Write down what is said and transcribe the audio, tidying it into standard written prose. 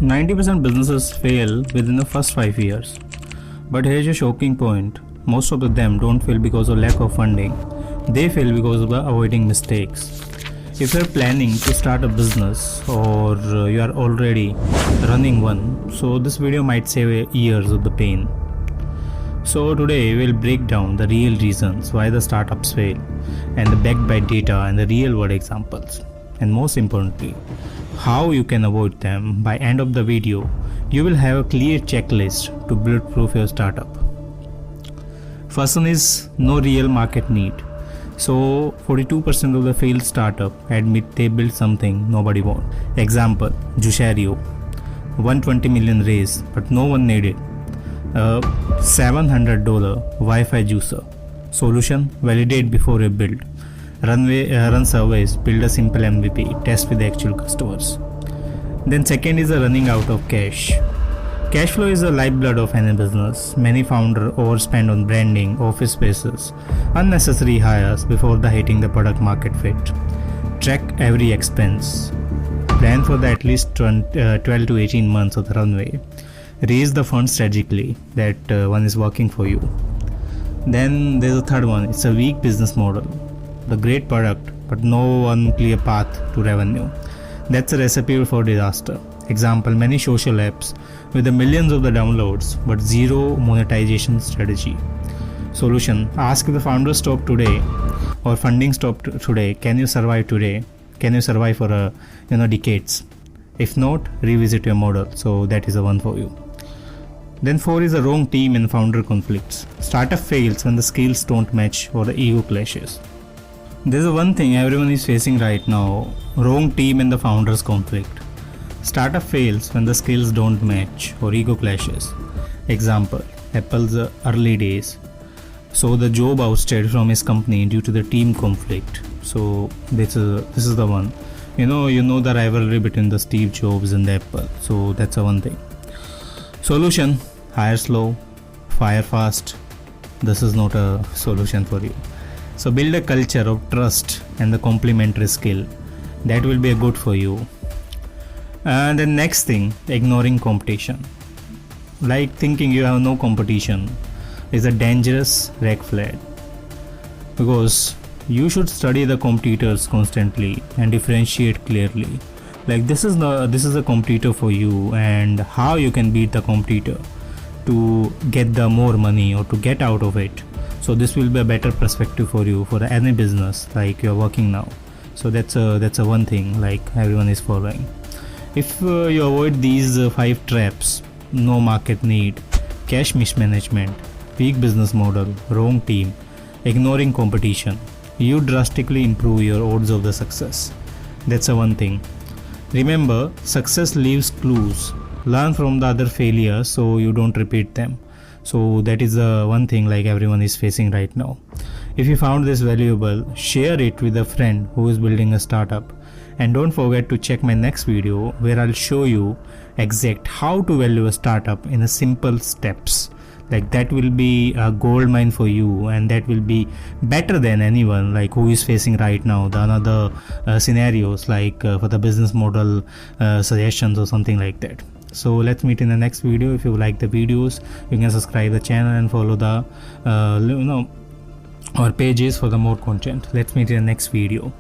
90% businesses fail within the first 5 years. But here's a shocking point. Most of them don't fail because of lack of funding. They fail because of avoiding mistakes. If you're planning to start a business or you are already running one, so this video might save years of the pain. So today we'll break down the real reasons why the startups fail and the backed by data and the real world examples. And most importantly, how you can avoid them. By end of the video, you will have a clear checklist to bulletproof your startup. First one is no real market need. So 42% of the failed startup admit they built something nobody want. Example, Jushario, 120 million raise, but no one needed. $700 Wi-Fi juicer. Solution, validate before you build. Run surveys, build a simple MVP, test with the actual customers. Then second is the running out of cash. Cash flow is the lifeblood of any business. Many founders overspend on branding, office spaces, unnecessary hires before hitting the product market fit. Track every expense. Plan for at least 12 to 18 months of the runway. Raise the funds strategically. That one is working for you. Then there's a third one. It's a weak business model. The great product, but no one clear path to revenue. That's a recipe for disaster. Example, many social apps with the millions of the downloads, but zero monetization strategy. Solution, ask if the founder stop today or funding stop today. Can you survive today? Can you survive for decades? If not, revisit your model. So that is the one for you. Then 4 is the wrong team and founder conflicts. Startup fails when the skills don't match or the ego clashes. There's one thing everyone is facing right now, wrong team and the founders conflict. Startup fails when the skills don't match or ego clashes. Example, Apple's early days. So the Job ousted from his company due to the team conflict. So this is the one. You know the rivalry between the Steve Jobs and the Apple. So that's the one thing. Solution, hire slow, fire fast. This is not a solution for you. So build a culture of trust and the complementary skill. That will be good for you. And the next thing, ignoring competition. Like thinking you have no competition is a dangerous red flag. Because you should study the competitors constantly and differentiate clearly. Like this is a competitor for you and how you can beat the competitor to get the more money or to get out of it. So this will be a better perspective for you for any business like you're working now. So that's a one thing like everyone is following. If you avoid these 5 traps, no market need, cash mismanagement, weak business model, wrong team, ignoring competition, you drastically improve your odds of the success. That's a one thing. Remember, success leaves clues. Learn from the other failures so you don't repeat them. So that is the one thing like everyone is facing right now. If you found this valuable, share it with a friend who is building a startup. And don't forget to check my next video where I'll show you exact how to value a startup in a simple steps. Like that will be a gold mine for you and that will be better than anyone like who is facing right now the another scenarios like for the business model suggestions or something like that. So let's meet in the next video. If you like the videos, you can subscribe the channel and follow the our pages for the more content. Let's meet in the next video.